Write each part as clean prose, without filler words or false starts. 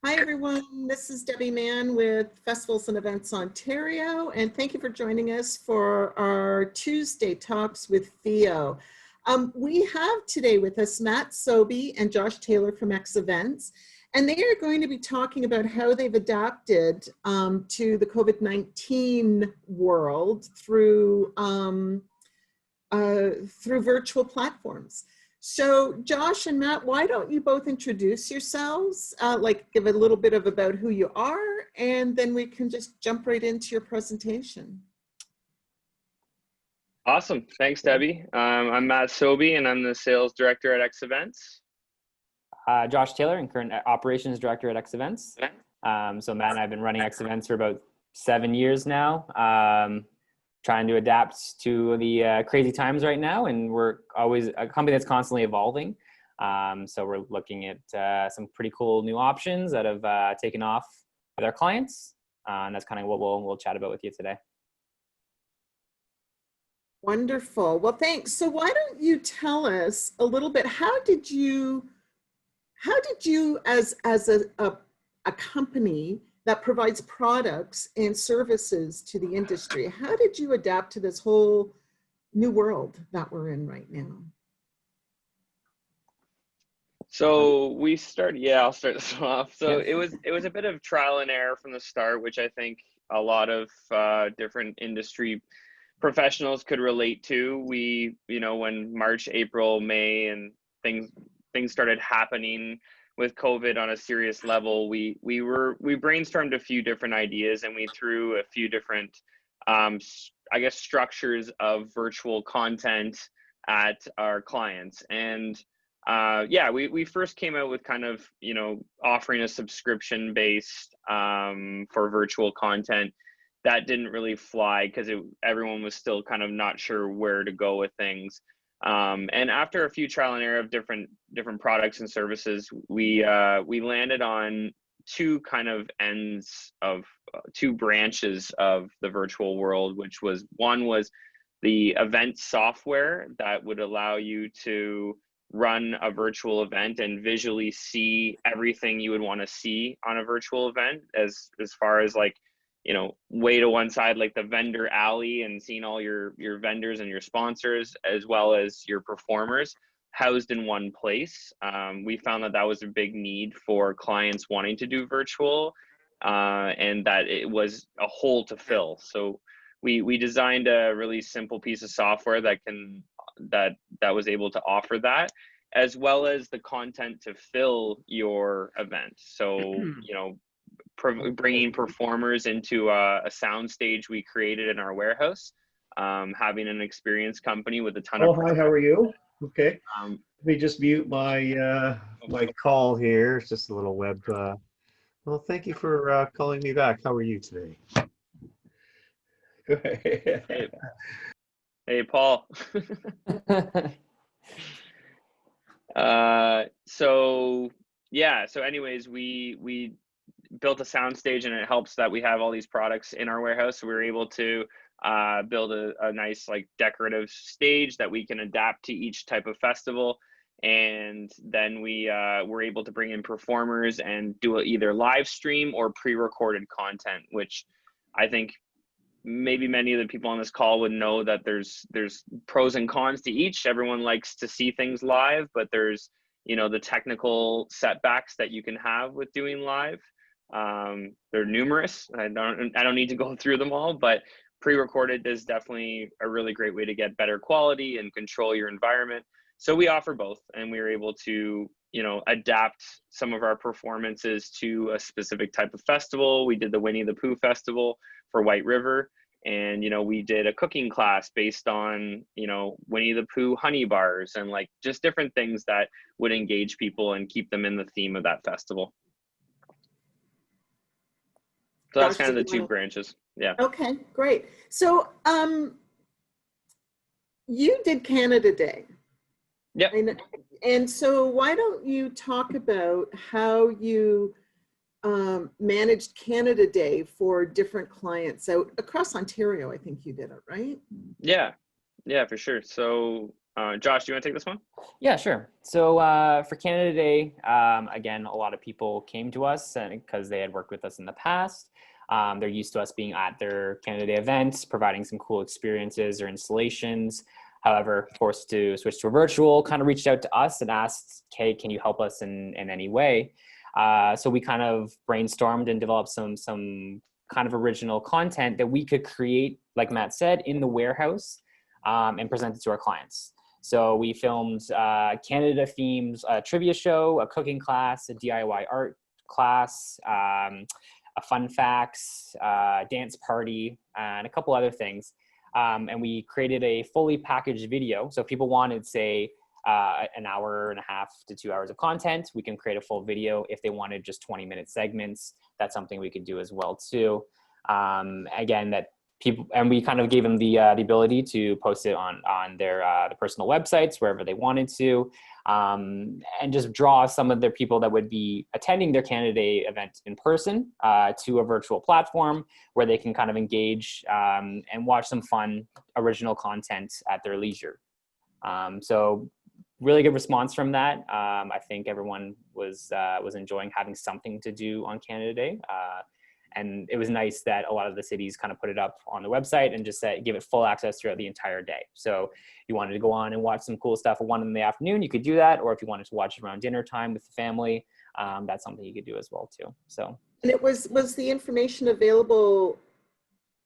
Hi everyone, this is Debbie Mann with Festivals and Events Ontario, and thank you for joining us for our Tuesday Talks with FEO. We have today with us Matt Sobhy and Josh Taylor from X Events, and they are going to be talking about how they've adapted to the COVID-19 world through virtual platforms. So Josh and Matt, why don't you both introduce yourselves, give a little bit about who you are, and then we can just jump right into your presentation. Awesome. Thanks, Debbie. I'm Matt Sobhy, and I'm the sales director at X Events. Josh Taylor, and current operations director at X Events. So Matt and I have been running X Events for about 7 years now. Trying to adapt to the crazy times right now, and we're always a company that's constantly evolving. So we're looking at some pretty cool new options that have taken off with our clients, and that's kind of what we'll chat about with you today. Wonderful. Well, thanks. So why don't you tell us a little bit? How did you as a company that provides products and services to the industry, how did you adapt to this whole new world that we're in right now? So we started, I'll start this off. So it was a bit of trial and error from the start, which I think a lot of different industry professionals could relate to. We, when March, April, May, and things started happening with COVID on a serious level, we brainstormed a few different ideas, and we threw a few different, structures of virtual content at our clients. And we first came out with kind of, offering a subscription based for virtual content. That didn't really fly because everyone was still kind of not sure where to go with things. And after a few trial and error of different products and services, we landed on two kind of ends of two branches of the virtual world, which was one was the event software that would allow you to run a virtual event and visually see everything you would want to see on a virtual event, as far as way to one side, like the vendor alley, and seeing all your vendors and your sponsors, as well as your performers housed in one place. We found that was a big need for clients wanting to do virtual, and that it was a hole to fill. So we designed a really simple piece of software that was able to offer that, as well as the content to fill your event. So, bringing performers into a sound stage we created in our warehouse, having an experienced company with a ton of. Hi, how are you? Okay. Let me just mute my my call here. It's just a little web. Well, thank you for calling me back. How are you today? Hey, Paul. So anyways, we built a sound stage, and it helps that we have all these products in our warehouse. So we were able to build a nice decorative stage that we can adapt to each type of festival. And then we were able to bring in performers and do either live stream or pre-recorded content, which I think maybe many of the people on this call would know that there's pros and cons to each. Everyone likes to see things live, but there's the technical setbacks that you can have with doing live. They're numerous. I don't need to go through them all, but pre-recorded is definitely a really great way to get better quality and control your environment. So we offer both, and we were able to adapt some of our performances to a specific type of festival. We did the Winnie the Pooh festival for White River, and we did a cooking class based on Winnie the Pooh honey bars, and just different things that would engage people and keep them in the theme of that festival. So that's kind of the two branches. Yeah. Okay, great. So you did Canada Day. Yeah. And so why don't you talk about how you managed Canada Day for different clients out across Ontario? I think you did it, right? Yeah, for sure. So Josh, do you want to take this one? Yeah, sure. So for Canada Day, again, a lot of people came to us because they had worked with us in the past. They're used to us being at their Canada Day events, providing some cool experiences or installations. However, forced to switch to a virtual, kind of reached out to us and asked, "Hey, can you help us in any way?" So we kind of brainstormed and developed some kind of original content that we could create, like Matt said, in the warehouse and present it to our clients. So we filmed Canada themes, a trivia show, a cooking class, a DIY art class, a fun facts, dance party, and a couple other things. And we created a fully packaged video. So if people wanted, say, an hour and a half to 2 hours of content, we can create a full video. If they wanted just 20-minute segments, that's something we could do as well too. Again, that people, and we kind of gave them the ability to post it on their the personal websites wherever they wanted to, and just draw some of their people that would be attending their Canada Day event in person to a virtual platform where they can kind of engage and watch some fun original content at their leisure. So really good response from that. I think everyone was enjoying having something to do on Canada Day. And it was nice that a lot of the cities kind of put it up on the website and just give it full access throughout the entire day. So you wanted to go on and watch some cool stuff at 1 in the afternoon, you could do that. Or if you wanted to watch it around dinner time with the family, that's something you could do as well too. So. And it was the information available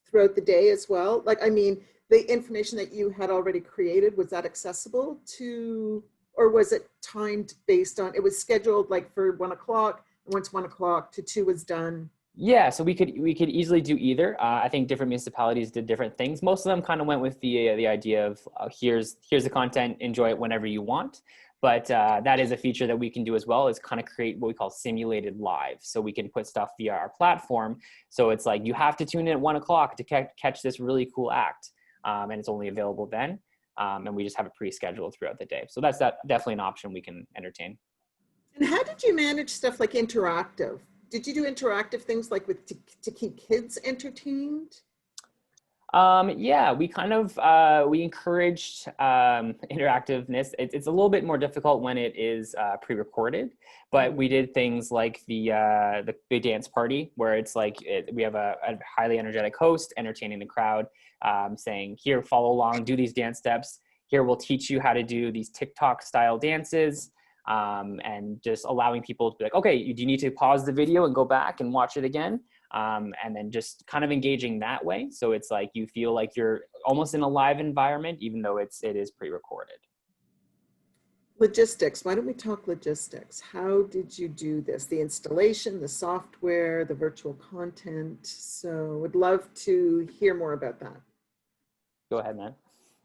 throughout the day as well? Like, I mean, the information that you had already created, was that accessible to, or was it timed based on, it was scheduled like for 1 o'clock, and once 1 o'clock to 2 was done? Yeah, so we could easily do either. I think different municipalities did different things. Most of them kind of went with the idea of here's the content, enjoy it whenever you want. But that is a feature that we can do as well, is kind of create what we call simulated live. So we can put stuff via our platform. So it's like you have to tune in at 1 o'clock to catch this really cool act, and it's only available then. And we just have it pre-scheduled throughout the day. So that's definitely an option we can entertain. And how did you manage stuff like interactive? Did you do interactive things like with to keep kids entertained? Yeah, we kind of, we encouraged interactiveness. It's a little bit more difficult when it is pre-recorded, but we did things like the dance party, where it's like we have a highly energetic host entertaining the crowd, saying, here, follow along, do these dance steps. Here, we'll teach you how to do these TikTok style dances. And just allowing people to be like, okay, do you need to pause the video and go back and watch it again? And then just kind of engaging that way. So it's like you feel like you're almost in a live environment, even though it is pre-recorded. Logistics. Why don't we talk logistics? How did you do this? The installation, the software, the virtual content. So would love to hear more about that. Go ahead, man.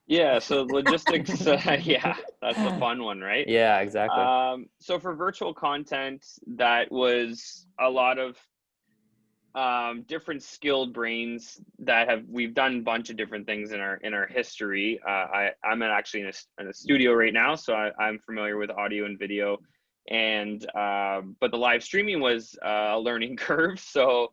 Yeah, so logistics, yeah, that's the fun one, right? Yeah, exactly. So for virtual content, that was a lot of different skilled brains that we've done a bunch of different things in our history. I'm actually in a studio right now, so I'm familiar with audio and video, and but the live streaming was a learning curve. So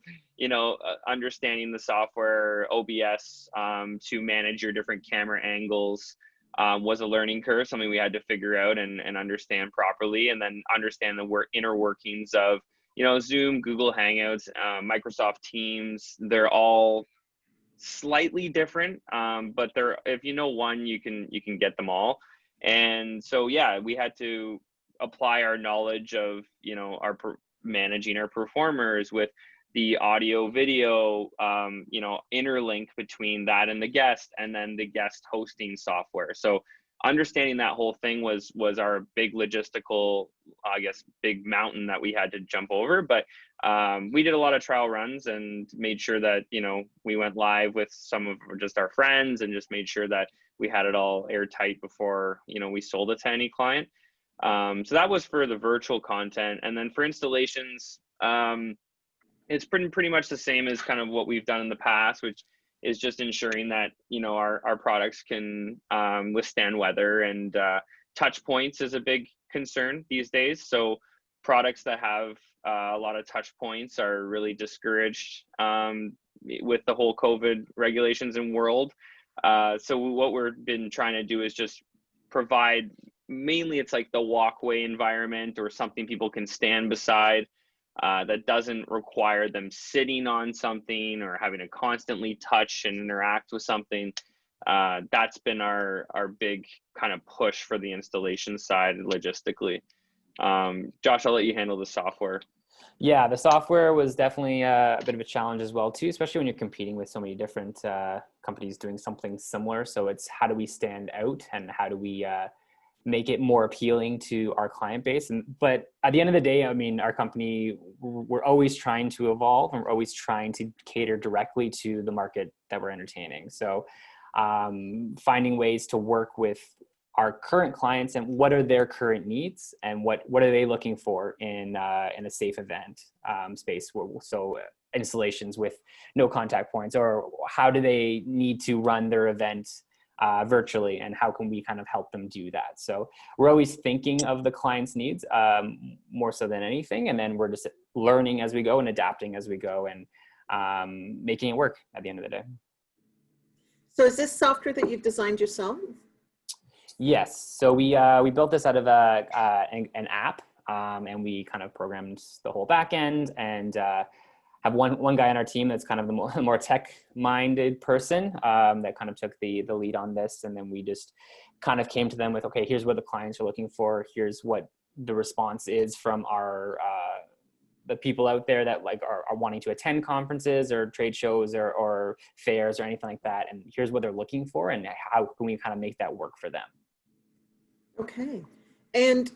understanding the software OBS to manage your different camera angles was a learning curve, something we had to figure out and understand properly, and then understand the inner workings of Zoom, Google Hangouts, Microsoft Teams. They're all slightly different, but if you know one, you can get them all. And so yeah, we had to apply our knowledge of managing our performers with the audio video, interlink between that and the guest, and then the guest hosting software. So understanding that whole thing was our big logistical, I guess, big mountain that we had to jump over. But we did a lot of trial runs and made sure that, we went live with some of just our friends and just made sure that we had it all airtight before, we sold it to any client. So that was for the virtual content. And then for installations, it's pretty much the same as kind of what we've done in the past, which is just ensuring that, our products can withstand weather, and touch points is a big concern these days. So products that have a lot of touch points are really discouraged with the whole COVID regulations and world. So what we've been trying to do is just provide, mainly it's like the walkway environment or something people can stand beside that doesn't require them sitting on something or having to constantly touch and interact with something. That's been our big kind of push for the installation side logistically. Josh, I'll let you handle the software. Yeah, the software was definitely a bit of a challenge as well too, especially when you're competing with so many different companies doing something similar. So it's how do we stand out and how do we make it more appealing to our client base? But at the end of the day, I mean, our company, we're always trying to evolve and we're always trying to cater directly to the market that we're entertaining. So finding ways to work with our current clients and what are their current needs and what are they looking for in a safe event space. So installations with no contact points, or how do they need to run their event virtually, and how can we kind of help them do that? So we're always thinking of the client's needs more so than anything, and then we're just learning as we go and adapting as we go and making it work at the end of the day. So is this software that you've designed yourself? Yes. So we built this out of an app, and we kind of programmed the whole back end, and have one guy on our team that's kind of the more tech-minded person that kind of took the lead on this. And then we just kind of came to them with, okay, here's what the clients are looking for. Here's what the response is from our the people out there that like are wanting to attend conferences or trade shows or fairs or anything like that. And here's what they're looking for, and how can we kind of make that work for them? Okay. And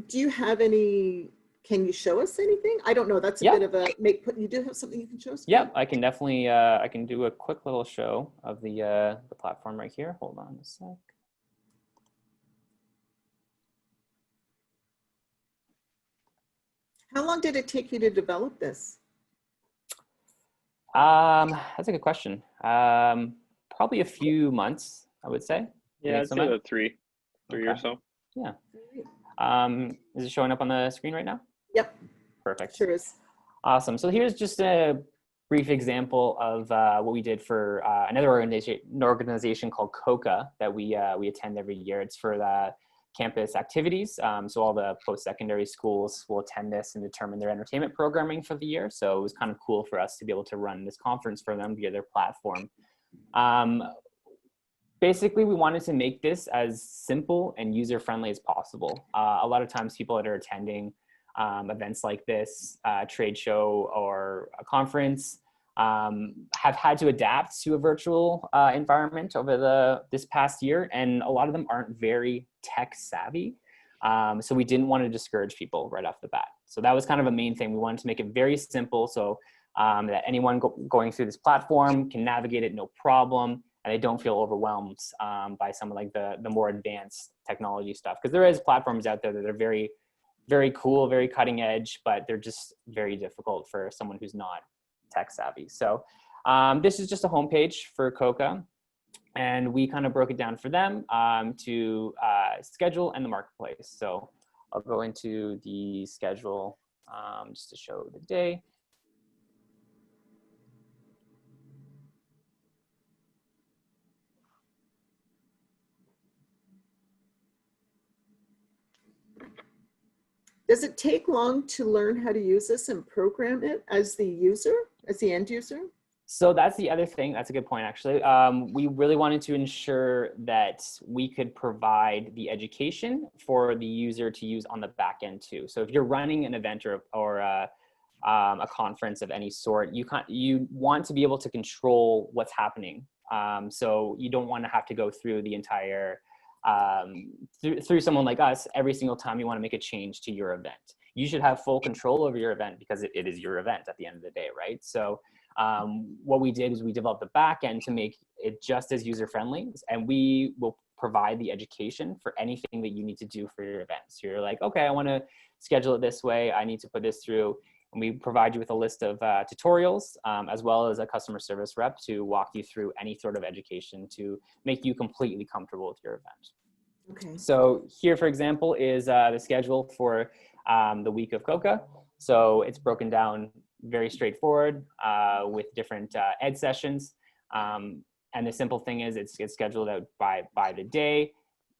do you have any, can you show us anything? I don't know. That's a bit of a you do have something you can show us? Yep, I can definitely, I can do a quick little show of the platform right here. Hold on a sec. How long did it take you to develop this? That's a good question. Probably a few months, I would say. Yeah, I'd say about three Okay. or so. Yeah. Is it showing up on the screen right now? Yep. Perfect. Sure is. Awesome. So here's just a brief example of what we did for another organization called COCA that we attend every year. It's for the campus activities. So all the post-secondary schools will attend this and determine their entertainment programming for the year. So it was kind of cool for us to be able to run this conference for them via their platform. Basically, we wanted to make this as simple and user-friendly as possible. A lot of times people that are attending events like this, trade show or a conference, have had to adapt to a virtual environment over this past year, and a lot of them aren't very tech savvy. So we didn't want to discourage people right off the bat. So that was kind of a main thing. We wanted to make it very simple so that anyone going through this platform can navigate it no problem, and they don't feel overwhelmed by some of like the more advanced technology stuff. Because there is platforms out there that are very, very cool, very cutting edge, but they're just very difficult for someone who's not tech savvy. So this is just a homepage for COCA, and we kind of broke it down for them to schedule and the marketplace. So I'll go into the schedule just to show the day. Does it take long to learn how to use this and program it as the user, as the end user? So that's the other thing. That's a good point, actually. We really wanted to ensure that we could provide the education for the user to use on the back end too. So if you're running an event or a conference of any sort, you want to be able to control what's happening. So you don't want to have to go through the entire through someone like us every single time you want to make a change to your event. You should have full control over your event because it is your event at the end of the day, right? So what we did is we developed the back end to make it just as user-friendly, and we will provide the education for anything that you need to do for your event. So you're like, okay, I want to schedule it this way. I need to put this through. And we provide you with a list of tutorials as well as a customer service rep to walk you through any sort of education to make you completely comfortable with your event. Okay. So here, for example, is the schedule for the week of COCA. So it's broken down very straightforward with different ed sessions. And the simple thing is it's scheduled out by the day.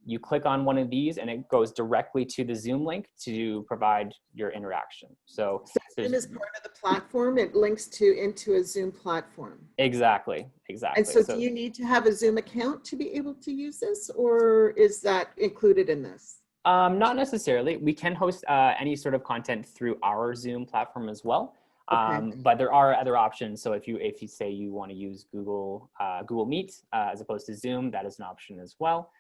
you click on one of these and it goes directly to the Zoom link to provide your interaction. So Zoom is part of the platform. It links into a Zoom platform. exactly. And so do you need to have a Zoom account to be able to use this, or is that included in this? Not necessarily. We can host any sort of content through our Zoom platform as well. Okay. But there are other options. So if you say you want to use Google Meet as opposed to Zoom, that is an option as well.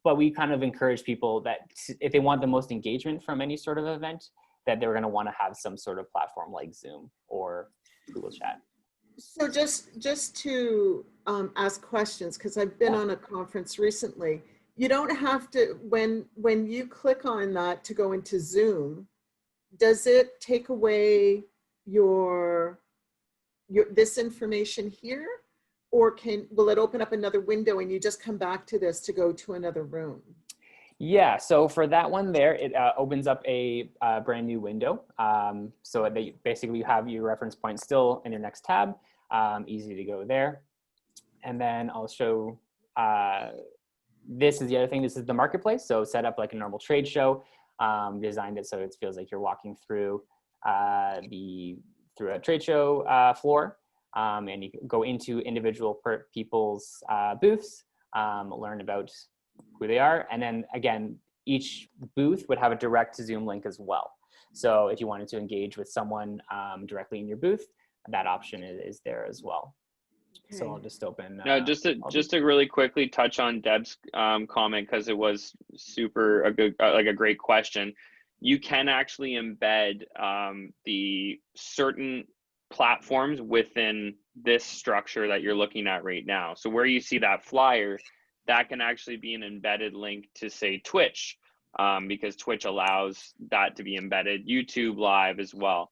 But we kind of encourage people that if they want the most engagement from any sort of event, that they're going to want to have some sort of platform like Zoom or Google Chat. So just to ask questions, because I've been on a conference recently, you don't have to, when you click on that to go into Zoom, does it take away your this information here? Or will it open up another window and you just come back to this to go to another room? Yeah, so for that one there, it opens up a brand new window. So they basically have your reference point still in your next tab, easy to go there. And then I'll show, this is the other thing, this is the marketplace. So set up like a normal trade show, designed it so it feels like you're walking through through a trade show floor. And you can go into individual people's booths, learn about who they are. And then again, each booth would have a direct Zoom link as well. So if you wanted to engage with someone directly in your booth, that option is there as well. Okay. So I'll just open. No, just to really quickly touch on Deb's comment, because it was a great question. You can actually embed the certain platforms within this structure that you're looking at right now. So where you see that flyer, that can actually be an embedded link to, say, Twitch, because Twitch allows that to be embedded, YouTube Live as well.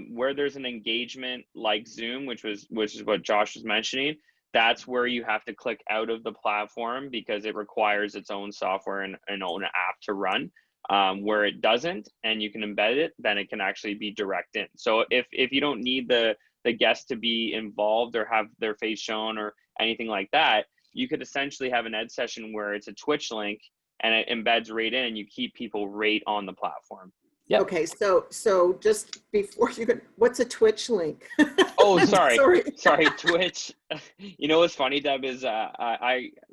Where there's an engagement like Zoom, which is what Josh was mentioning, that's where you have to click out of the platform because it requires its own software and an own app to run. Where it doesn't, and you can embed it, then it can actually be direct in. So if you don't need the guest to be involved or have their face shown or anything like that, you could essentially have an ed session where it's a Twitch link and it embeds right in and you keep people right on the platform. Yep. Okay, so just before you can, what's a Twitch link? Oh, sorry, Twitch. You know what's funny, Deb, is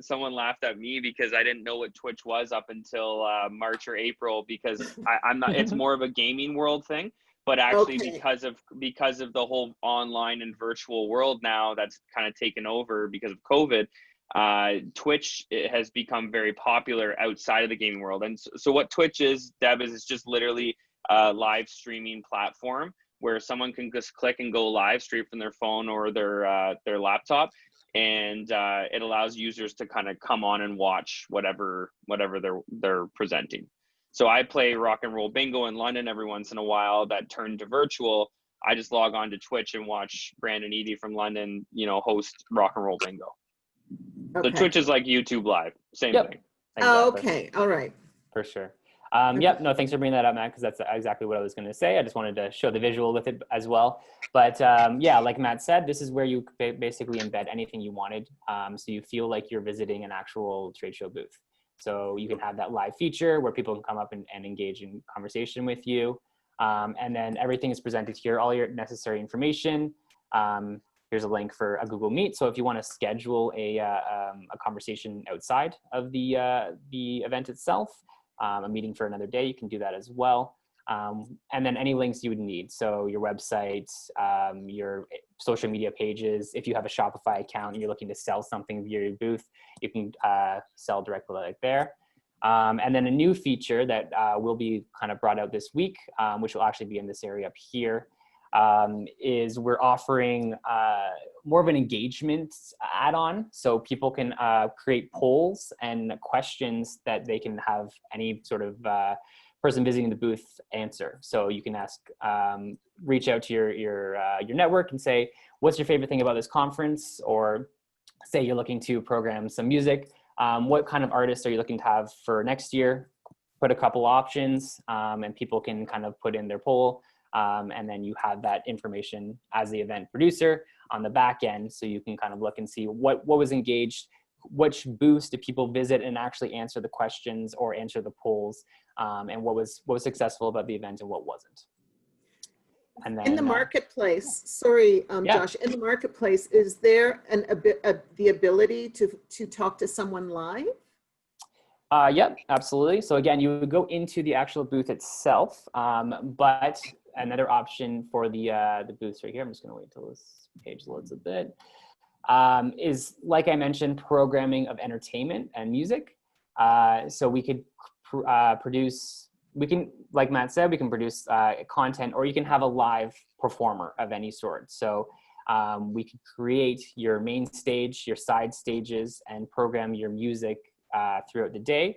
someone laughed at me because I didn't know what Twitch was up until March or April, because I'm not. It's more of a gaming world thing, but actually because of the whole online and virtual world now that's kind of taken over because of COVID, Twitch has become very popular outside of the gaming world. And so what Twitch is, Deb, is it's just literally a live streaming platform where someone can just click and go live straight from their phone or their laptop, and it allows users to kind of come on and watch whatever they're presenting. So I play Rock and Roll Bingo in London every once in a while. That turned to virtual. I just log on to Twitch and watch Brandon Eady from London, host Rock and Roll Bingo. Okay. So Twitch is like YouTube Live, same thing. Exactly. Oh, okay, all right. For sure. Yep, no, thanks for bringing that up, Matt, because that's exactly what I was going to say. I just wanted to show the visual with it as well. But yeah, like Matt said, this is where you basically embed anything you wanted. So you feel like you're visiting an actual trade show booth. So you can have that live feature where people can come up and engage in conversation with you. And then everything is presented here, all your necessary information. Here's a link for a Google Meet. So if you want to schedule a conversation outside of the event itself, a meeting for another day, you can do that as well. And then any links you would need. So your website, your social media pages. If you have a Shopify account and you're looking to sell something via your booth, you can sell directly like there. And then a new feature that will be kind of brought out this week, which will actually be in this area up here, is we're offering more of an engagement add-on. So people can create polls and questions that they can have any sort of person visiting the booth answer. So you can ask, reach out to your network and say, what's your favorite thing about this conference? Or say you're looking to program some music. What kind of artists are you looking to have for next year? Put a couple options and people can kind of put in their poll. And then you have that information as the event producer on the back end. So you can kind of look and see what was engaged, which booths do people visit and actually answer the questions or answer the polls, and what was successful about the event and what wasn't. And then in the marketplace, sorry, yeah. Josh, in the marketplace, is there the ability to talk to someone live? Yep, absolutely. So again, you would go into the actual booth itself, but another option for the booths right here, I'm just going to wait till this page loads a bit, is, like I mentioned, programming of entertainment and music. So we could like Matt said, we can produce content, or you can have a live performer of any sort. So we could create your main stage, your side stages, and program your music throughout the day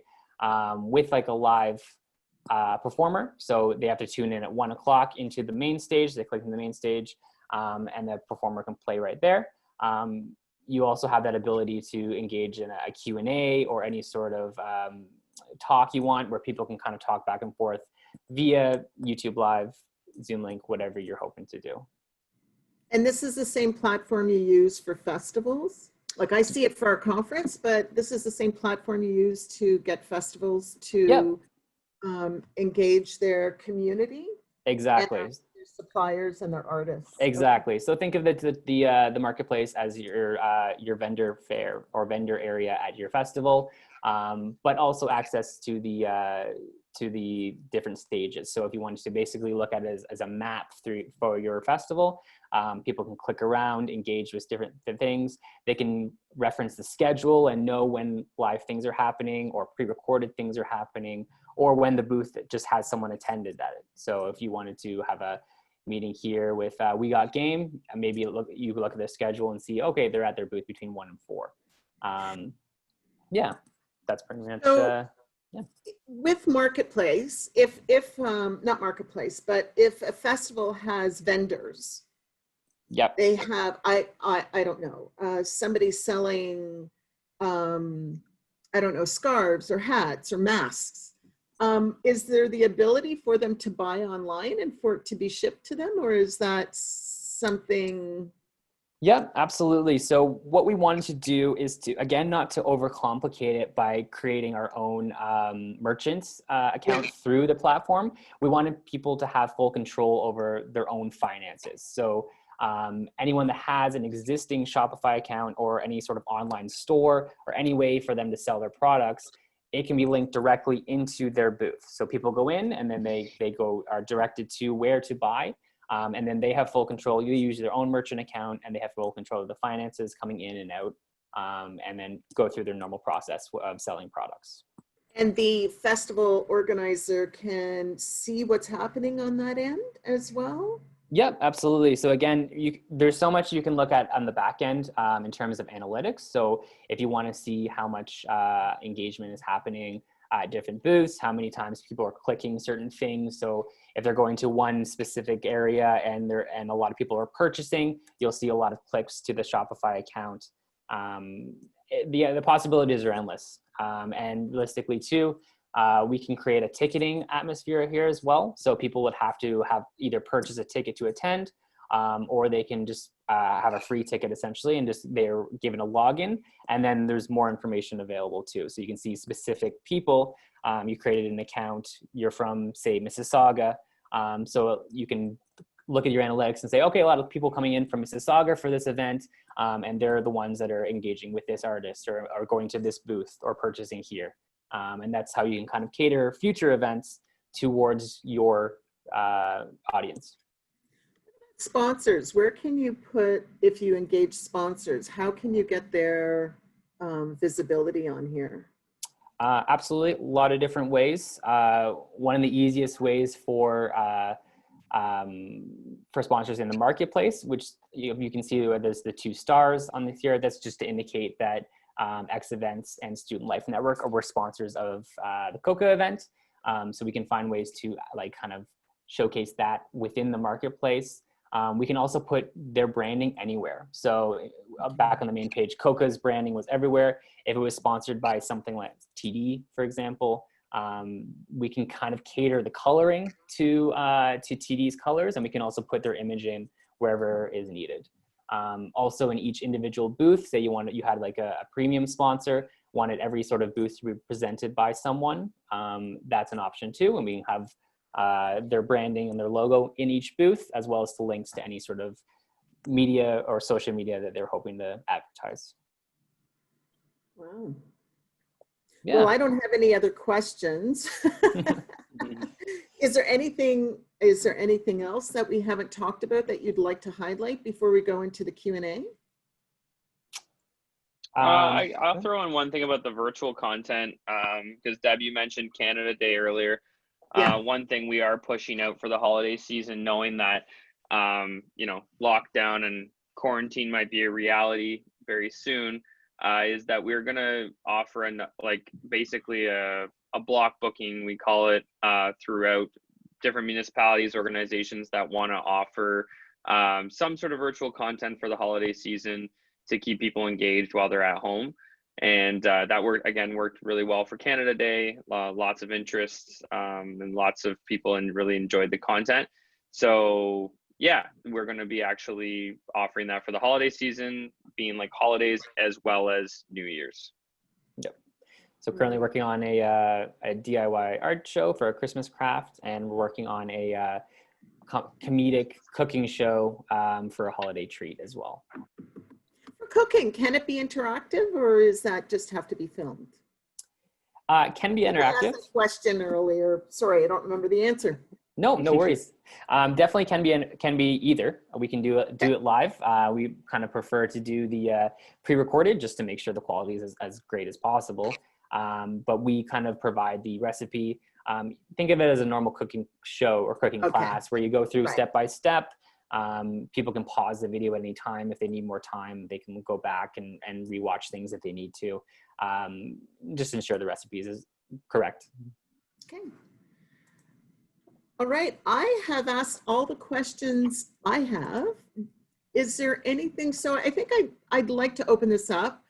with like a live performer. So they have to tune in at 1 o'clock into the main stage. They click on the main stage, and the performer can play right there. You also have that ability to engage in a Q&A or any sort of talk you want, where people can kind of talk back and forth via YouTube Live, Zoom Link, whatever you're hoping to do. And this is the same platform you use for festivals? Like, I see it for our conference, but this is the same platform you use to get festivals to engage their community? Exactly. And their suppliers and their artists. Exactly. So think of the marketplace as your vendor fair or vendor area at your festival, but also access to the different stages. So if you wanted to basically look at it as a map for your festival, people can click around, engage with different things. They can reference the schedule and know when live things are happening or pre-recorded things are happening, or when the booth just has someone attended at it. So if you wanted to have a meeting here with We Got Game, maybe you look at the schedule and see, okay, they're at their booth between 1 and 4. Yeah, that's pretty much. So, with Marketplace, if not Marketplace, but if a festival has vendors, yep, they have, I don't know, somebody selling, I don't know, scarves or hats or masks. Is there the ability for them to buy online and for it to be shipped to them, or is that something? Yeah, absolutely. So what we wanted to do is to, again, not to overcomplicate it by creating our own merchants account through the platform. We wanted people to have full control over their own finances. So anyone that has an existing Shopify account or any sort of online store or any way for them to sell their products, it can be linked directly into their booth. So people go in and then they are directed to where to buy. And then they have full control. You use their own merchant account and they have full control of the finances coming in and out, and then go through their normal process of selling products. And the festival organizer can see what's happening on that end as well? Yep, absolutely. So again, there's so much you can look at on the back end in terms of analytics. So if you want to see how much engagement is happening at different booths, how many times people are clicking certain things. So if they're going to one specific area and a lot of people are purchasing, you'll see a lot of clicks to the Shopify account. The possibilities are endless. And realistically too, we can create a ticketing atmosphere here as well. So people would have to either purchase a ticket to attend, or they can just have a free ticket essentially, and just they're given a login, and then there's more information available too. So you can see specific people. You created an account, you're from, say, Mississauga. So you can look at your analytics and say, okay, a lot of people coming in from Mississauga for this event, and they're the ones that are engaging with this artist or are going to this booth or purchasing here. And that's how you can kind of cater future events towards your audience. Sponsors, where can you put, if you engage sponsors, how can you get their visibility on here? Absolutely, a lot of different ways. One of the easiest ways for sponsors in the marketplace, which you can see there's the 2 stars on this here, that's just to indicate that X Events and Student Life Network were sponsors of the COCA event. So we can find ways to kind of showcase that within the marketplace. We can also put their branding anywhere. So back on the main page, COCA's branding was everywhere. If it was sponsored by something like TD, for example, we can kind of cater the coloring to TD's colors, and we can also put their image in wherever is needed. Also in each individual booth, say you had like a premium sponsor, wanted every sort of booth to be presented by someone, that's an option too. And we have their branding and their logo in each booth, as well as the links to any sort of media or social media that they're hoping to advertise. Wow. Yeah. Well, I don't have any other questions. Is there anything else that we haven't talked about that you'd like to highlight before we go into the Q&A? I'll throw in one thing about the virtual content, because Deb, you mentioned Canada Day earlier. Yeah. One thing we are pushing out for the holiday season, knowing that lockdown and quarantine might be a reality very soon, is that we're gonna offer basically a block booking, we call it, throughout different municipalities, organizations that want to offer some sort of virtual content for the holiday season to keep people engaged while they're at home. And that worked really well for Canada Day. Lots of interest, and lots of people really enjoyed the content. So yeah, we're going to be actually offering that for the holiday season, being like holidays as well as New Year's. Yep. So currently working on a DIY art show for a Christmas craft, and we're working on a comedic cooking show for a holiday treat as well. For cooking, can it be interactive, or is that just have to be filmed? It can be interactive. I asked a question earlier. Sorry, I don't remember the answer. No worries. Definitely can be either. We can do it live. We kind of prefer to do the pre-recorded just to make sure the quality is as great as possible. But we kind of provide the recipe. Think of it as a normal cooking show or cooking class where you go through step by step. People can pause the video at any time. If they need more time, they can go back and rewatch things if they need to. Just ensure the recipes is correct. Okay. All right, I have asked all the questions I have. Is there anything, so I think I'd like to open this up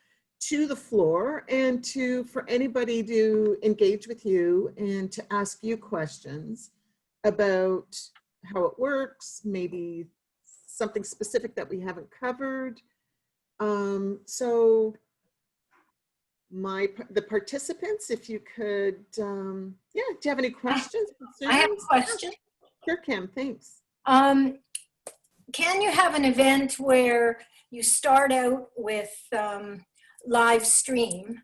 to the floor and for anybody to engage with you and to ask you questions about how it works, maybe something specific that we haven't covered. So the participants, if you could, do you have any questions? I have a question. Sure, Kim, thanks. Can you have an event where you start out with live stream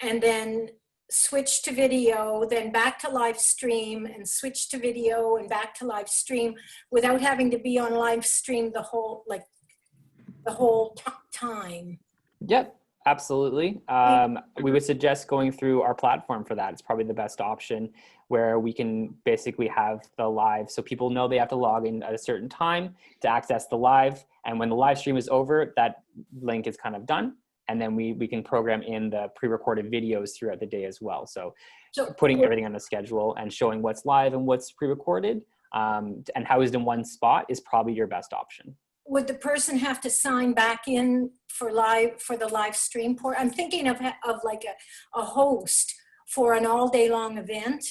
and then switch to video, then back to live stream and switch to video and back to live stream without having to be on live stream the whole time? Yep. Absolutely. We would suggest going through our platform for that. It's probably the best option, where we can basically have the live, so people know they have to log in at a certain time to access the live. And when the live stream is over, that link is kind of done. And then we can program in the pre-recorded videos throughout the day as well. So putting everything on the schedule and showing what's live and what's pre-recorded and housed in one spot is probably your best option. Would the person have to sign back in for the live stream port? I'm thinking of like a host for an all day long event,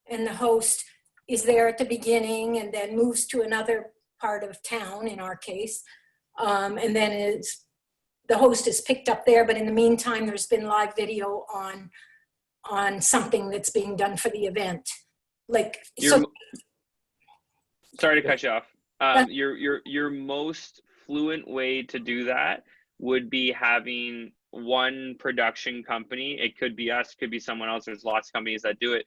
and the host is there at the beginning and then moves to another part of town, in our case, and then the host is picked up there, but in the meantime there's been live video on something that's being done for the event. Sorry to cut you off. Your most fluent way to do that would be having one production company. It could be us, could be someone else. There's lots of companies that do it.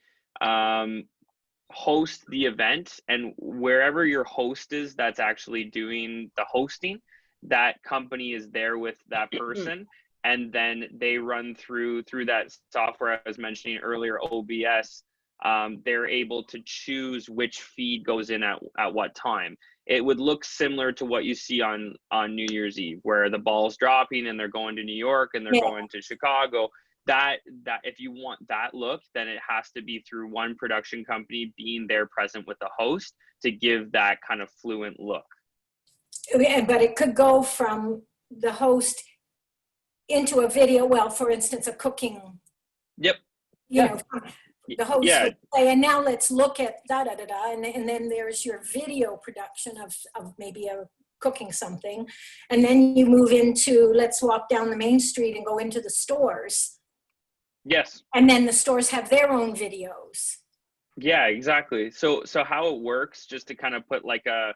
Host the event, and wherever your host is that's actually doing the hosting, that company is there with that person, and then they run through that software I was mentioning earlier, OBS. They're able to choose which feed goes in at what time. It would look similar to what you see on New Year's Eve, where the ball's dropping and they're going to New York and they're going to Chicago. That if you want that look, then it has to be through one production company being there present with the host to give that kind of fluent look. But it could go from the host into a video. Well, for instance, a cooking. Yep. The host would say, and now let's look at da da da da, and then there's your video production of maybe cooking something. And then you move into, let's walk down the main street and go into the stores. Yes. And then the stores have their own videos. Yeah, exactly. So how it works, just to kind of put like a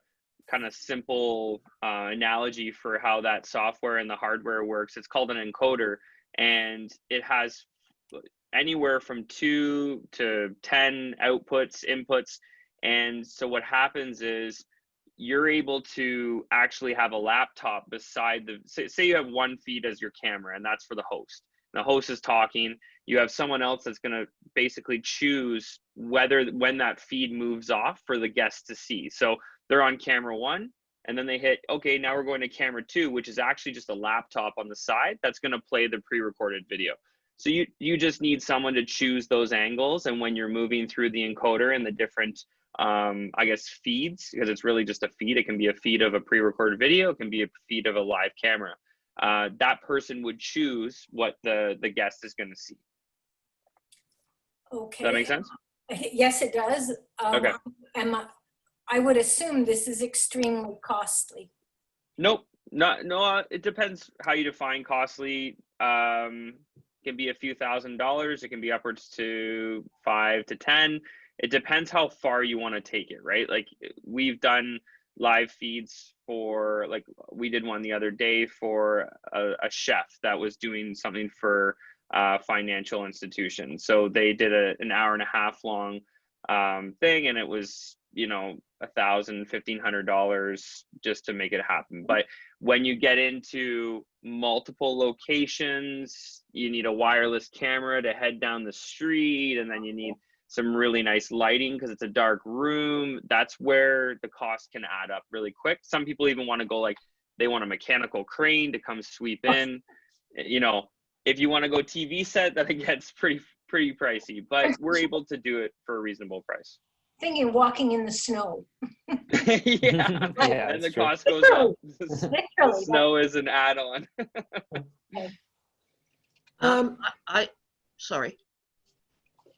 kind of simple analogy for how that software and the hardware works, it's called an encoder, and it has anywhere from 2 to 10 inputs. And so what happens is you're able to actually have a laptop beside say you have one feed as your camera, and that's for the host. The host is talking. You have someone else that's going to basically choose when that feed moves off for the guests to see. So they're on camera 1, and then they hit, okay, now we're going to camera 2, which is actually just a laptop on the side that's going to play the pre-recorded video. So you just need someone to choose those angles. And when you're moving through the encoder and the different, I guess, feeds, because it's really just a feed. It can be a feed of a pre-recorded video. It can be a feed of a live camera. That person would choose what the guest is going to see. Okay. Does that make sense? Yes, it does. Okay. I would assume this is extremely costly. Nope. No, it depends how you define costly. It can be a few $1,000s. It can be upwards to 5 to 10. It depends how far you want to take it, right? Like we've done live feeds for, like we did one the other day for a chef that was doing something for financial institution. So they did an hour and a half long thing, and it was, $1,000, $1,500 just to make it happen. But when you get into multiple locations, you need a wireless camera to head down the street, and then you need some really nice lighting because it's a dark room. That's where the cost can add up really quick. Some people even want to go, like, they want a mechanical crane to come sweep in. If you want to go TV set, that gets pretty pricey, but we're able to do it for a reasonable price. Thinking walking in the snow. Yeah, Yeah, and the true. cost goes up. The snow is an add-on. Sorry.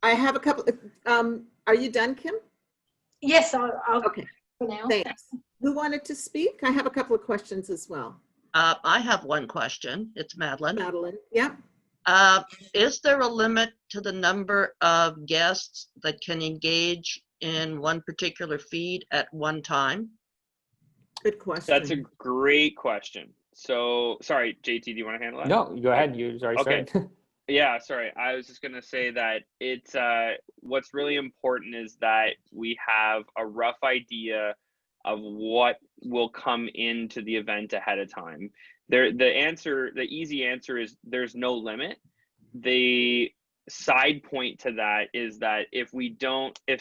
I have a couple. Are you done, Kim? Yes, I'll Okay. for now. Thanks. Who wanted to speak? I have a couple of questions as well. I have one question. It's Madeline. Madeline. Yeah. Is there a limit to the number of guests that can engage in one particular feed at one time? Good question. That's a great question. So, sorry, JT, do you want to handle that? No, go ahead. You already started. Yeah, sorry. I was just going to say that it's what's really important is that we have a rough idea of what will come into the event ahead of time. The easy answer is there's no limit. The side point to that is that if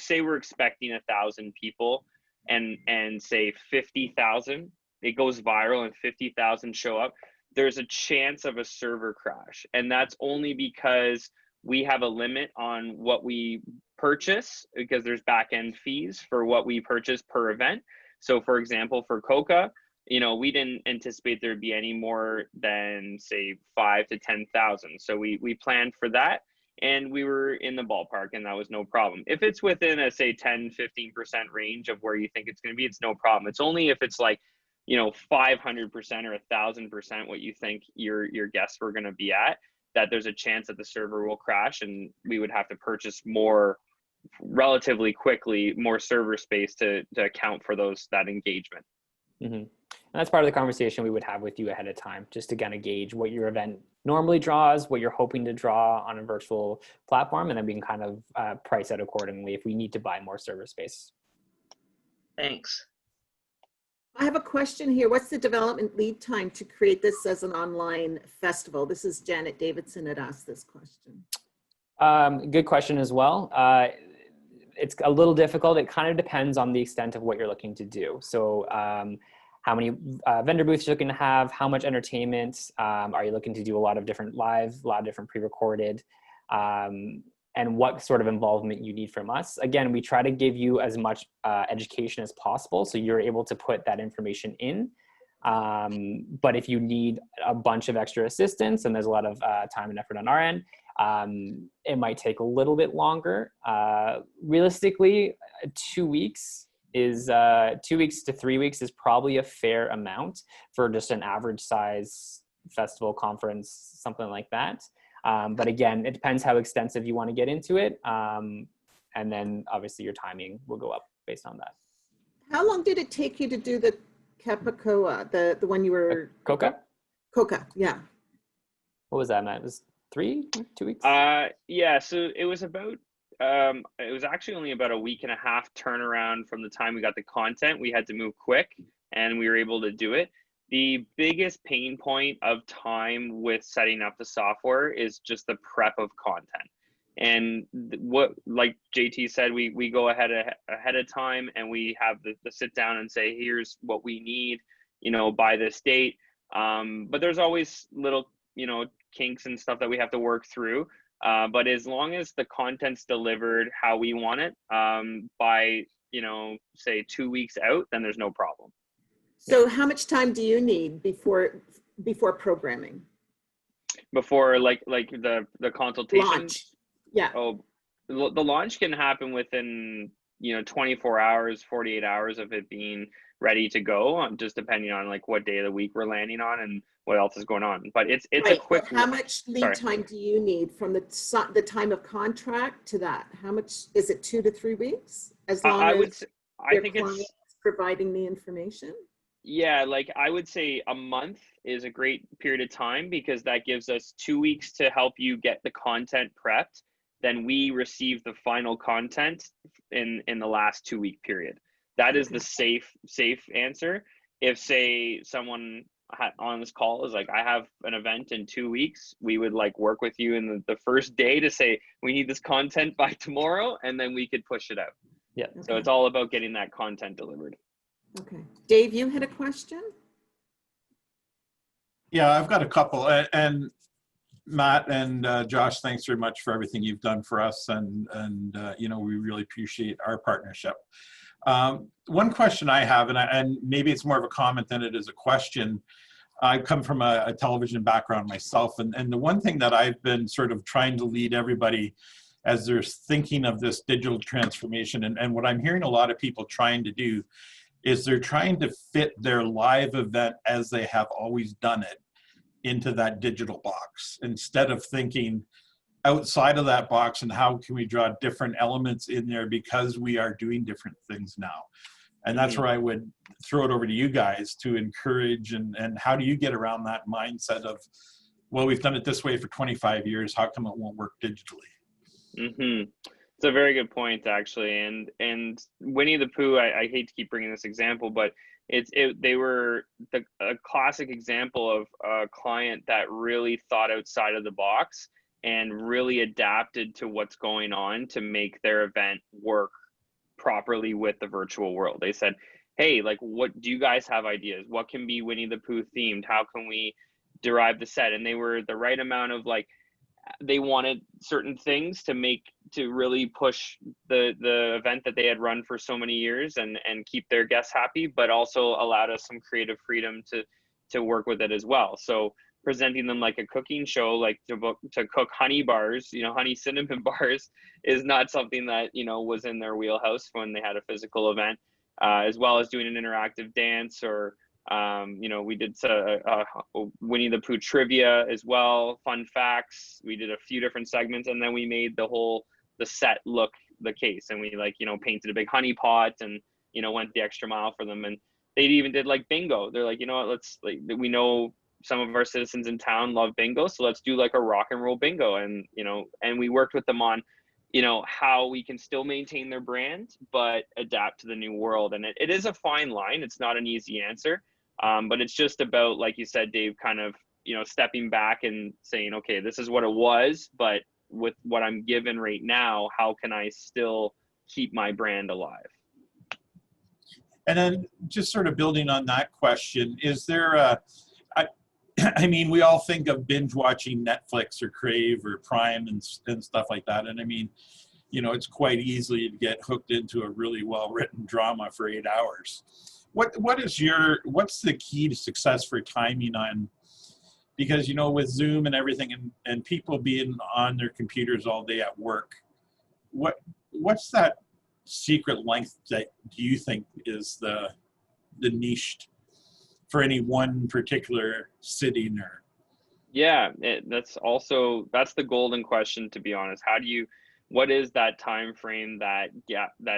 say we're expecting 1,000 people and say 50,000, it goes viral and 50,000 show up, there's a chance of a server crash. And that's only because we have a limit on what we purchase, because there's back end fees for what we purchase per event. So for example, for Coca, we didn't anticipate there'd be any more than say 5 to 10,000. So we planned for that, and we were in the ballpark, and that was no problem. If it's within a say 10, 15% range of where you think it's going to be, it's no problem. It's only if it's like, 500% or 1,000% what you think your guests were going to be at, that there's a chance that the server will crash, and we would have to purchase more relatively quickly, more server space to account for that engagement. Mm-hmm. And that's part of the conversation we would have with you ahead of time, just to kind of gauge what your event normally draws, what you're hoping to draw on a virtual platform, and then we can kind of price out accordingly if we need to buy more server space. Thanks. I have a question here. What's the development lead time to create this as an online festival? This is Janet Davidson had asked this question. Good question as well. It's a little difficult. It kind of depends on the extent of what you're looking to do. So how many vendor booths you're looking to have, how much entertainment, are you looking to do a lot of different live, a lot of different pre-recorded, and what sort of involvement you need from us. Again, we try to give you as much education as possible so you're able to put that information in. But if you need a bunch of extra assistance, and there's a lot of time and effort on our end, it might take a little bit longer. Realistically, 2 weeks is 2 weeks to 3 weeks is probably a fair amount for just an average size festival, conference, something like that. But again, it depends how extensive you want to get into it. And then obviously your timing will go up based on that. How long did it take you to do the Capicoa, the one you were? Coca? Coca, yeah. What was that, Matt? It was 2 weeks? Yeah, so it was about, it was actually only about a week and a half turnaround from the time we got the content. We had to move quick and we were able to do it. The biggest pain point of time with setting up the software is just the prep of content. And what, like JT said, we go ahead of time and we have the sit down and say, here's what we need, you know, by this date. But there's always little, you know, kinks and stuff that we have to work through. But as long as the content's delivered how we want it, by, you know, say 2 weeks out, then there's no problem. So how much time do you need before programming? Before like the consultation? Launch. Yeah. Oh, the launch can happen within, you know, 24 hours, 48 hours of it being ready to go, just depending on like what day of the week we're landing on and what else is going on. But it's right. a quick. How much lead time do you need from the time of contract to that? How much is it? 2 to 3 weeks? As long as I think it's providing the information. Yeah, like I would say a month is a great period of time because that gives us 2 weeks to help you get the content prepped. Then we receive the final content in the last 2 week period. That is the safe answer. If say someone on this call is like, I have an event in 2 weeks, we would like work with you in the first day to say, we need this content by tomorrow, and then we could push it out. Yeah. Okay. So it's all about getting that content delivered. Okay. Dave, you had a question? Yeah, I've got a couple. And Matt and Josh, thanks very much for everything you've done for us. And you know, we really appreciate our partnership. One question I have, and maybe it's more of a comment than it is a question. I come from a television background myself. And the one thing that I've been sort of trying to lead everybody as they're thinking of this digital transformation, and what I'm hearing a lot of people trying to do is they're trying to fit their live event as they have always done it into that digital box, instead of thinking outside of that box and how can we draw different elements in there because we are doing different things now. And that's where I would throw it over to you guys to encourage, and how do you get around that mindset of, well, we've done it this way for 25 years, how come it won't work digitally? Mm-hmm. It's a very good point, actually. And Winnie the Pooh, I hate to keep bringing this example, but they were a classic example of a client that really thought outside of the box and really adapted to what's going on to make their event work properly with the virtual world. They said, hey, like, what do you guys have ideas? What can be Winnie the Pooh themed? How can we derive the set? And they were the right amount of like, they wanted certain things to really push the event that they had run for so many years and keep their guests happy, but also allowed us some creative freedom to work with it as well. So presenting them like a cooking show, like to cook honey bars, you know, honey cinnamon bars, is not something that, you know, was in their wheelhouse when they had a physical event, as well as doing an interactive dance, or you know, we did Winnie the Pooh trivia as well, fun facts. We did a few different segments, and then we made the set look the case, and we, like, you know, painted a big honey pot and, you know, went the extra mile for them. And they even did like bingo. They're like, you know what, let's, like, we know some of our citizens in town love bingo, so let's do like a rock and roll bingo. And, you know, and we worked with them on, you know, how we can still maintain their brand but adapt to the new world. And it is a fine line. It's not an easy answer. But it's just about, like you said, Dave, kind of, you know, stepping back and saying, okay, this is what it was, but with what I'm given right now, how can I still keep my brand alive? And then just sort of building on that question, is there I mean, we all think of binge watching Netflix or Crave or Prime and stuff like that. And I mean, you know, it's quite easy to get hooked into a really well-written drama for 8 hours. What's the key to success for timing on, because, you know, with Zoom and everything and people being on their computers all day at work, what's that secret length that you think is the niche for any one particular sitting? Or Yeah, that's the golden question, to be honest. What is that time frame that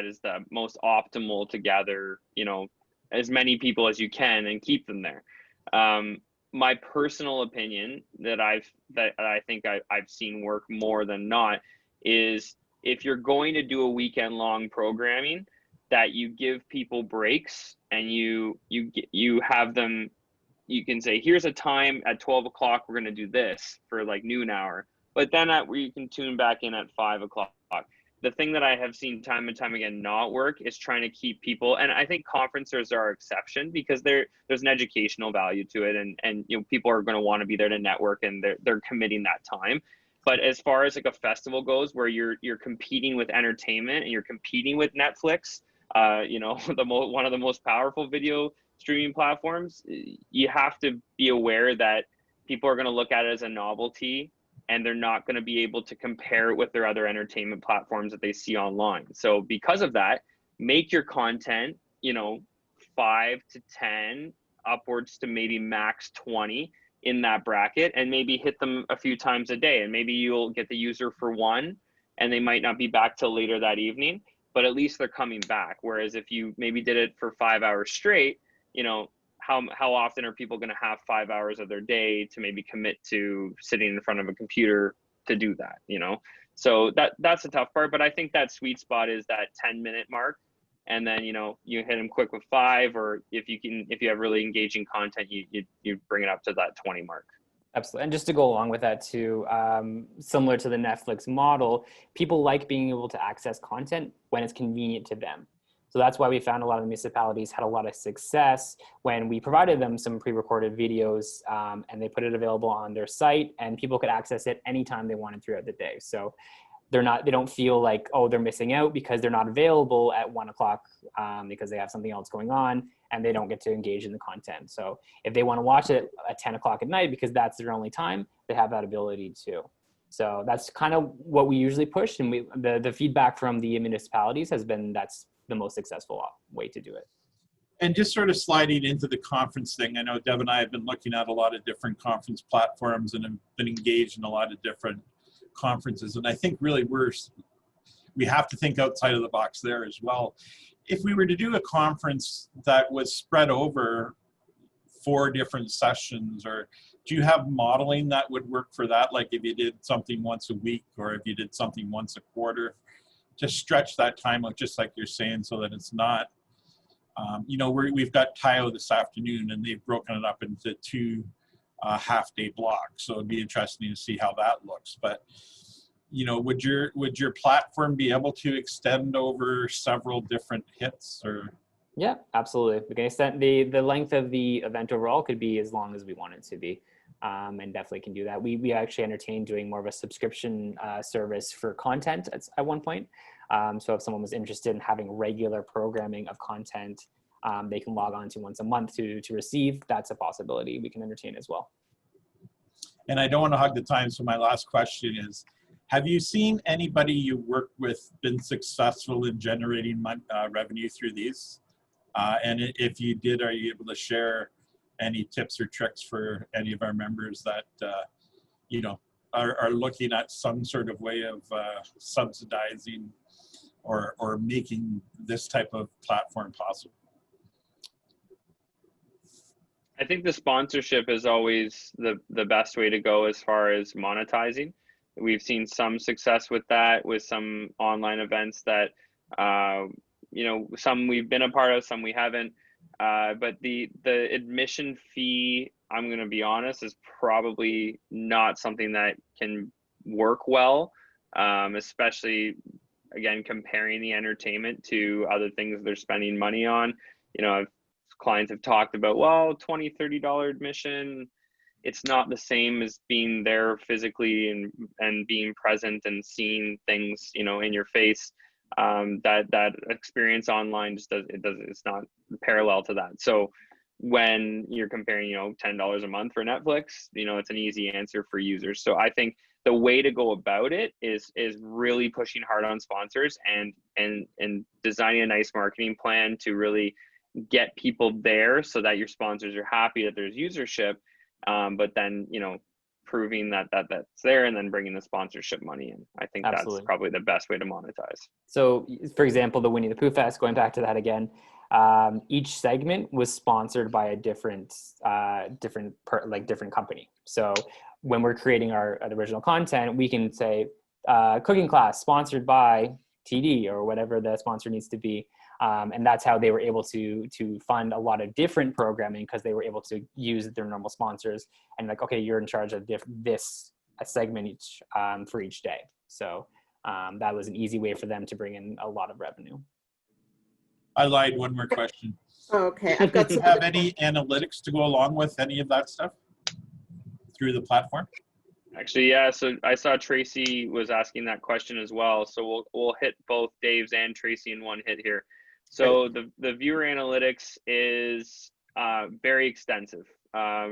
is the most optimal to gather, as many people as you can and keep them there? My personal opinion that I think I've seen work more than not is, if you're going to do a weekend long programming, that you give people breaks, and you have them. You can say, here's a time at 12 o'clock, we're going to do this for like noon hour, but then you can tune back in at 5 o'clock. The thing that I have seen time and time again not work is trying to keep people, and I think conferences are exception, because there's an educational value to it, and people are going to want to be there to network, and they're committing that time. But as far as like a festival goes, where you're competing with entertainment and you're competing with Netflix, one of the most powerful video streaming platforms, you have to be aware that people are going to look at it as a novelty, and they're not going to be able to compare it with their other entertainment platforms that they see online. So because of that, make your content, 5 to 10, upwards to maybe max 20 in that bracket, and maybe hit them a few times a day. And maybe you'll get the user for one, and they might not be back till later that evening, but at least they're coming back. Whereas if you maybe did it for 5 hours straight, how often are people going to have 5 hours of their day to maybe commit to sitting in front of a computer to do that? So that's the tough part. But I think that sweet spot is that 10-minute mark, and then you hit them quick with 5, or if you have really engaging content, you bring it up to that 20 mark. Absolutely. And just to go along with that too, similar to the Netflix model, people like being able to access content when it's convenient to them. So that's why we found a lot of municipalities had a lot of success when we provided them some pre-recorded videos, and they put it available on their site, and people could access it anytime they wanted throughout the day. So they don't feel like, oh, they're missing out because they're not available at 1 o'clock because they have something else going on, and they don't get to engage in the content. So if they want to watch it at 10 o'clock at night because that's their only time, they have that ability too. So that's kind of what we usually push. And the feedback from the municipalities has been that's the most successful way to do it. And just sort of sliding into the conference thing, I know Deb and I have been looking at a lot of different conference platforms and have been engaged in a lot of different conferences. And I think really we have to think outside of the box there as well. If we were to do a conference that was spread over 4 different sessions, or do you have modeling that would work for that? Like if you did something once a week, or if you did something once a quarter, just stretch that time out, just like you're saying, so that it's not, we've got TIO this afternoon, and they've broken it up into 2 half-day blocks. So it'd be interesting to see how that looks. But, would your platform be able to extend over several different hits? Or? Yeah, absolutely. We can extend the length of the event overall could be as long as we want it to be. And definitely can do that. We actually entertained doing more of a subscription service for content at one point. So if someone was interested in having regular programming of content, they can log on to once a month to receive. That's a possibility we can entertain as well. And I don't want to hog the time, so my last question is, have you seen anybody you worked with been successful in generating revenue through these? And if you did, are you able to share any tips or tricks for any of our members that, are looking at some sort of way of subsidizing or making this type of platform possible? I think the sponsorship is always the best way to go as far as monetizing. We've seen some success with that, with some online events that, some we've been a part of, some we haven't. But the admission fee, I'm going to be honest, is probably not something that can work well, especially, again, comparing the entertainment to other things they're spending money on. Clients have talked about, well, $20, $30 admission. It's not the same as being there physically and being present and seeing things, in your face. That experience online it's not parallel to that. So when you're comparing, $10 a month for Netflix, it's an easy answer for users. So I think the way to go about it is really pushing hard on sponsors and designing a nice marketing plan to really get people there so that your sponsors are happy that there's usership, but then, you know, proving that that's there and then bringing the sponsorship money in. I think Absolutely. that's probably the best way to monetize. So for example, the Winnie the Pooh Fest, going back to that again, each segment was sponsored by a different company. So when we're creating our original content, we can say cooking class sponsored by TD or whatever the sponsor needs to be. And that's how they were able to fund a lot of different programming, because they were able to use their normal sponsors and like, okay, you're in charge of this segment each for each day. So that was an easy way for them to bring in a lot of revenue. I lied, one more question. Okay, I've got Do you have any analytics to go along with any of that stuff through the platform? Actually, yeah. So I saw Tracy was asking that question as well. So we'll hit both Dave's and Tracy in one hit here. So the viewer analytics is very extensive.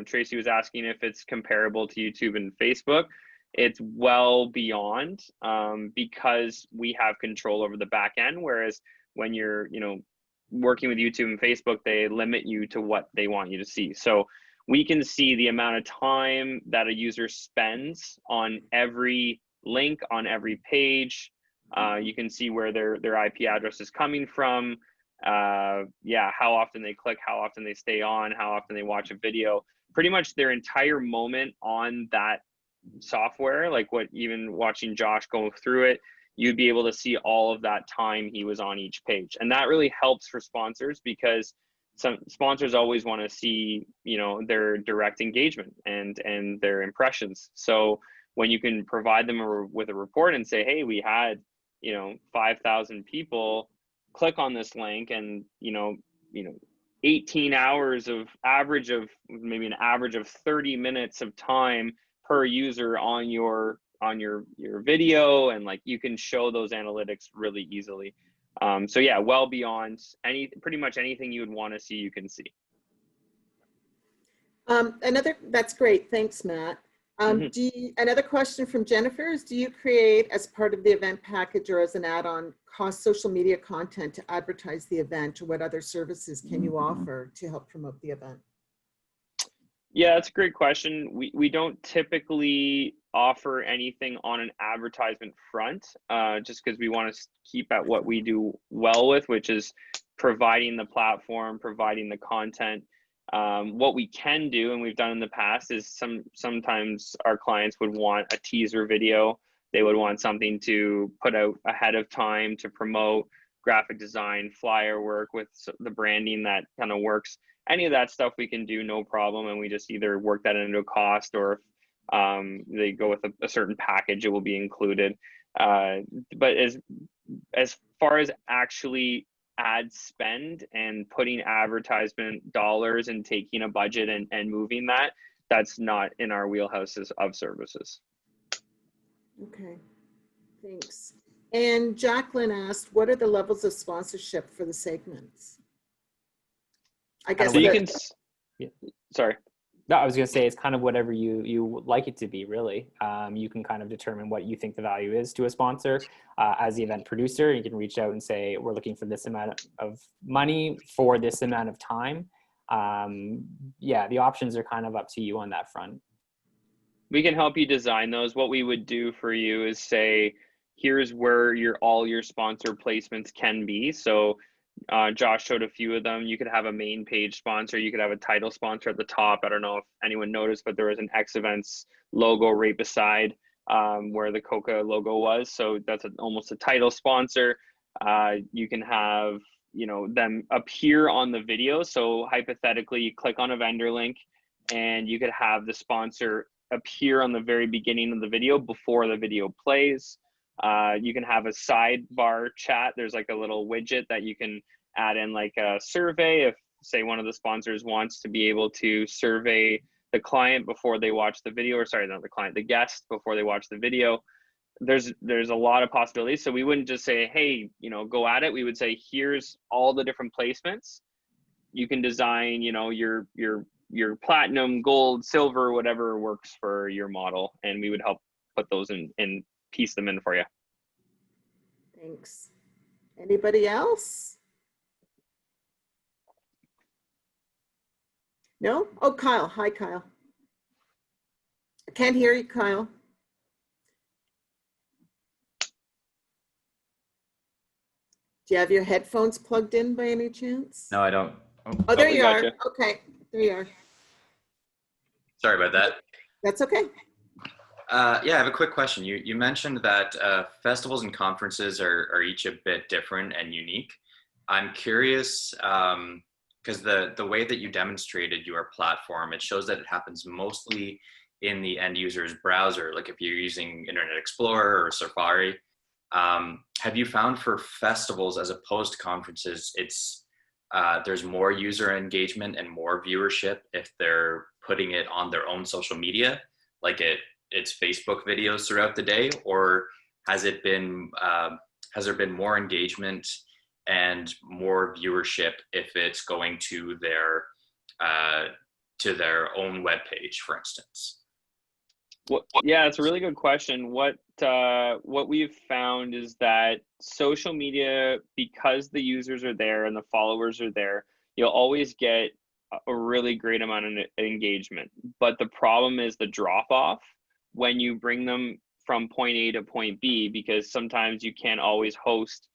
Tracy was asking if it's comparable to YouTube and Facebook. It's well beyond, because we have control over the back end. Whereas when you're, you know, working with YouTube and Facebook, they limit you to what they want you to see. So we can see the amount of time that a user spends on every link, on every page. You can see where their IP address is coming from. Yeah, how often they click, how often they stay on, how often they watch a video. Pretty much their entire moment on that software, like what even watching Josh go through it, you'd be able to see all of that time he was on each page. And that really helps for sponsors, because some sponsors always want to see, you know, their direct engagement and their impressions. So when you can provide them with a report and say, hey, we had, you know, 5,000 people click on this link, and you know 18 hours of average of maybe an average of 30 minutes of time per user on your video, and like you can show those analytics really easily. So yeah, well beyond pretty much anything you would want to see, you can see. That's great. Thanks, Matt. Another question from Jennifer is, do you create, as part of the event package or as an add-on, cost social media content to advertise the event, or what other services can you offer to help promote the event? Yeah, that's a great question. We don't typically offer anything on an advertisement front, just because we want to keep at what we do well with, which is providing the platform, providing the content. What we can do, and we've done in the past, is sometimes our clients would want a teaser video. They would want something to put out ahead of time to promote, graphic design, flyer work with the branding that kind of works. Any of that stuff we can do, no problem. And we just either work that into a cost, or if they go with a certain package, it will be included. But as far as actually ad spend and putting advertisement dollars and taking a budget and moving that's not in our wheelhouses of services. Okay, thanks. And Jacqueline asked, what are the levels of sponsorship for the segments? I guess so you can, sorry. No, I was going to say, it's kind of whatever you would like it to be, really. You can kind of determine what you think the value is to a sponsor. As the event producer, you can reach out and say, we're looking for this amount of money for this amount of time. Yeah, the options are kind of up to you on that front. We can help you design those. What we would do for you is say, here's where all your sponsor placements can be. So Josh showed a few of them. You could have a main page sponsor. You could have a title sponsor at the top. I don't know if anyone noticed, but there was an X Events logo right beside where the Coca logo was. So that's almost a title sponsor. You can have, them appear on the video. So hypothetically, you click on a vendor link and you could have the sponsor appear on the very beginning of the video before the video plays. You can have a sidebar chat. There's like a little widget that you can add in, like a survey. If, say, one of the sponsors wants to be able to survey the client before they watch the video, or sorry, not the client, the guest before they watch the video. There's a lot of possibilities. So we wouldn't just say, hey, go at it. We would say, here's all the different placements. You can design, your platinum, gold, silver, whatever works for your model, and we would help put those in and piece them in for you. Thanks. Anybody else? No? Oh, Kyle. Hi, Kyle. I can't hear you, Kyle. Do you have your headphones plugged in by any chance? No, I don't. Oh, there we you are. gotcha. Okay, there you are. Sorry about that. That's okay. Yeah, I have a quick question. You mentioned that festivals and conferences are each a bit different and unique. I'm curious because the way that you demonstrated your platform, it shows that it happens mostly in the end user's browser. Like if you're using Internet Explorer or Safari, have you found for festivals as opposed to conferences, there's more user engagement and more viewership if they're putting it on their own social media, like it's Facebook videos throughout the day, or has there been more engagement and more viewership if it's going to their own webpage, for instance? Yeah, it's a really good question. What we've found is that social media, because the users are there and the followers are there, you'll always get a really great amount of engagement. But the problem is the drop off when you bring them from point A to point B, because sometimes you can't always host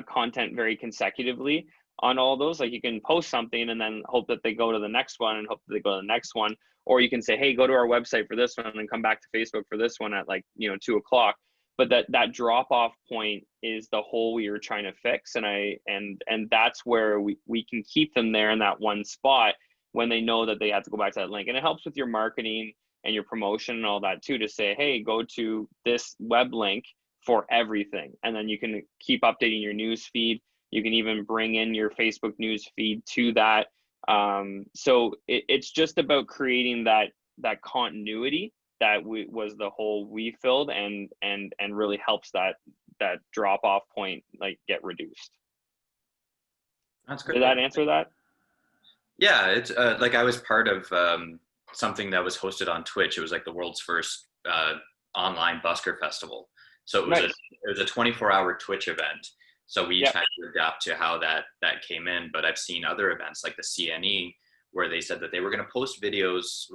content very consecutively on all those. Like you can post something and then hope that they go to the next one and hope that they go to the next one. Or you can say, hey, go to our website for this one and come back to Facebook for this one at 2 o'clock. But that drop off point is the hole we were trying to fix. And that's where we can keep them there in that one spot when they know that they have to go back to that link. And it helps with your marketing and your promotion and all that too, to say, hey, go to this web link for everything. And then you can keep updating your news feed. You can even bring in your Facebook news feed to that. So it's just about creating that continuity that was the hole we filled, and really helps that drop off point get reduced. That's good. Did that answer that? Yeah, it's I was part of something that was hosted on Twitch. It was like the world's first online busker festival. So it was a 24-hour Twitch event. So we each had to adapt to how that came in. But I've seen other events like the CNE where they said that they were going to post videos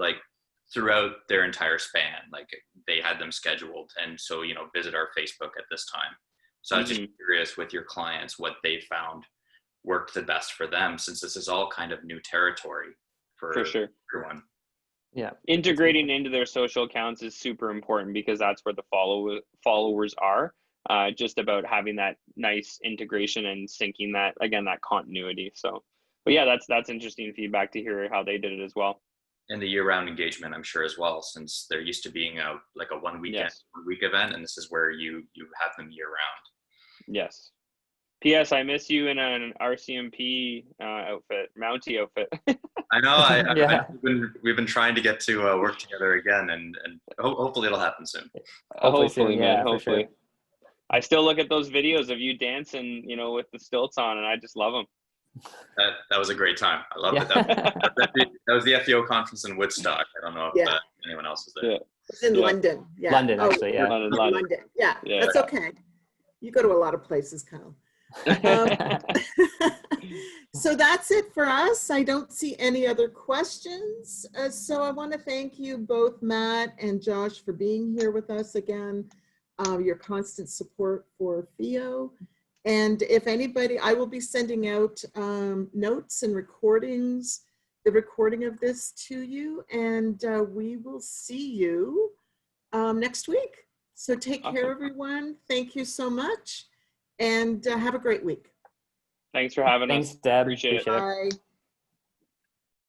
throughout their entire span. Like they had them scheduled. And so, visit our Facebook at this time. So I was just curious with your clients what they found worked the best for them, since this is all kind of new territory for sure. everyone. Yeah. Integrating into their social accounts is super important, because that's where the followers are. Just about having that nice integration and syncing that continuity. So, but yeah, that's interesting feedback to hear how they did it as well. And the year-round engagement, I'm sure, as well, since they're used to being a 1 weekend, 1 week event, and this is where you have them year-round. Yes. P.S. I miss you in an RCMP outfit, Mountie outfit. I know. We've been trying to get to work together again, and hopefully it'll happen soon. Hopefully, soon, man. yeah, Hopefully. for sure. I still look at those videos of you dancing, with the stilts on, and I just love them. That was a great time. I loved it. That was the FEO conference in Woodstock. I don't know if anyone else was there. Yeah. It's in London. Yeah. London, actually, yeah. London. Yeah, that's okay. You go to a lot of places, Kyle. So that's it for us. I don't see any other questions. So I want to thank you both, Matt and Josh, for being here with us again, your constant support for FEO. And if anybody, I will be sending out notes and recordings, the recording of this to you, and we will see you next week. So take care, everyone. Thank you so much, and have a great week. Thanks for having us. Thanks, Deb. Appreciate it. Bye.